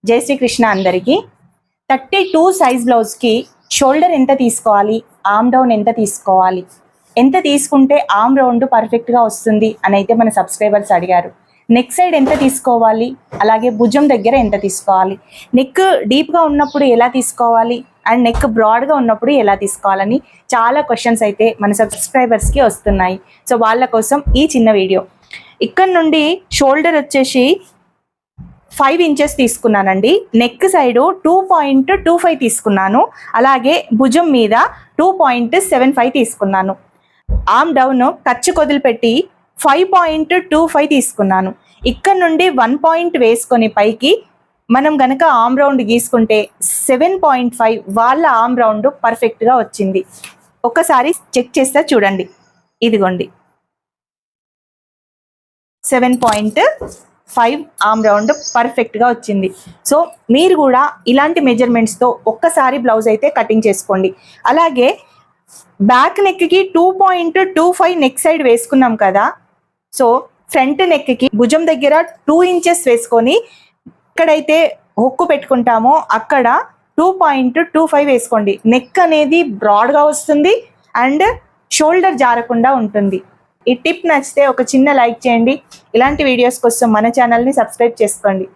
జై శ్రీకృష్ణ అందరికీ 32 సైజ్ బ్లౌజ్కి షోల్డర్ ఎంత తీసుకోవాలి, ఆర్మ్ డౌన్ ఎంత తీసుకోవాలి, ఎంత తీసుకుంటే ఆర్మ్ రౌండ్ పర్ఫెక్ట్గా వస్తుంది అని అయితే మన సబ్స్క్రైబర్స్ అడిగారు. నెక్ సైడ్ ఎంత తీసుకోవాలి, అలాగే భుజం దగ్గర ఎంత తీసుకోవాలి, నెక్ డీప్గా ఉన్నప్పుడు ఎలా తీసుకోవాలి అండ్ నెక్ బ్రాడ్గా ఉన్నప్పుడు ఎలా తీసుకోవాలని చాలా క్వశ్చన్స్ అయితే మన సబ్స్క్రైబర్స్కి వస్తున్నాయి. సో వాళ్ళ కోసం ఈ చిన్న వీడియో. ఇక్కడ నుండి షోల్డర్ వచ్చేసి 5 ఇంచెస్ తీసుకున్నానండి. నెక్ సైడ్ 2.25 తీసుకున్నాను. అలాగే భుజం మీద 2.75 తీసుకున్నాను. ఆర్మ్ డౌన్ ఖర్చు కొదిలిపెట్టి 5.25 తీసుకున్నాను. ఇక్కడ నుండి 1 పాయింట్ వేసుకొని పైకి మనం గనక ఆర్మ్ రౌండ్ గీసుకుంటే 7.5 వాళ్ళ ఆర్మ్ రౌండ్ పర్ఫెక్ట్గా వచ్చింది. ఒకసారి చెక్ చేస్తే చూడండి, ఇదిగోండి 7.5 ఆర్మ్ రౌండ్ పర్ఫెక్ట్గా వచ్చింది. సో మీరు కూడా ఇలాంటి మెజర్మెంట్స్తో ఒక్కసారి బ్లౌజ్ అయితే కటింగ్ చేసుకోండి. అలాగే బ్యాక్ నెక్కి 2.25 నెక్ సైడ్ వేసుకున్నాం కదా. సో ఫ్రంట్ నెక్కి భుజం దగ్గర 2 ఇంచెస్ వేసుకొని ఎక్కడైతే హుక్కు పెట్టుకుంటామో అక్కడ 2.25 వేసుకోండి. నెక్ అనేది బ్రాడ్గా వస్తుంది అండ్ షోల్డర్ జారకుండా ఉంటుంది. ఈ టిప్ నచ్చితే ఒక చిన్న లైక్ చేయండి. ఇలాంటి వీడియోస్ కోసం మన ఛానల్ని సబ్స్క్రైబ్ చేసుకోండి.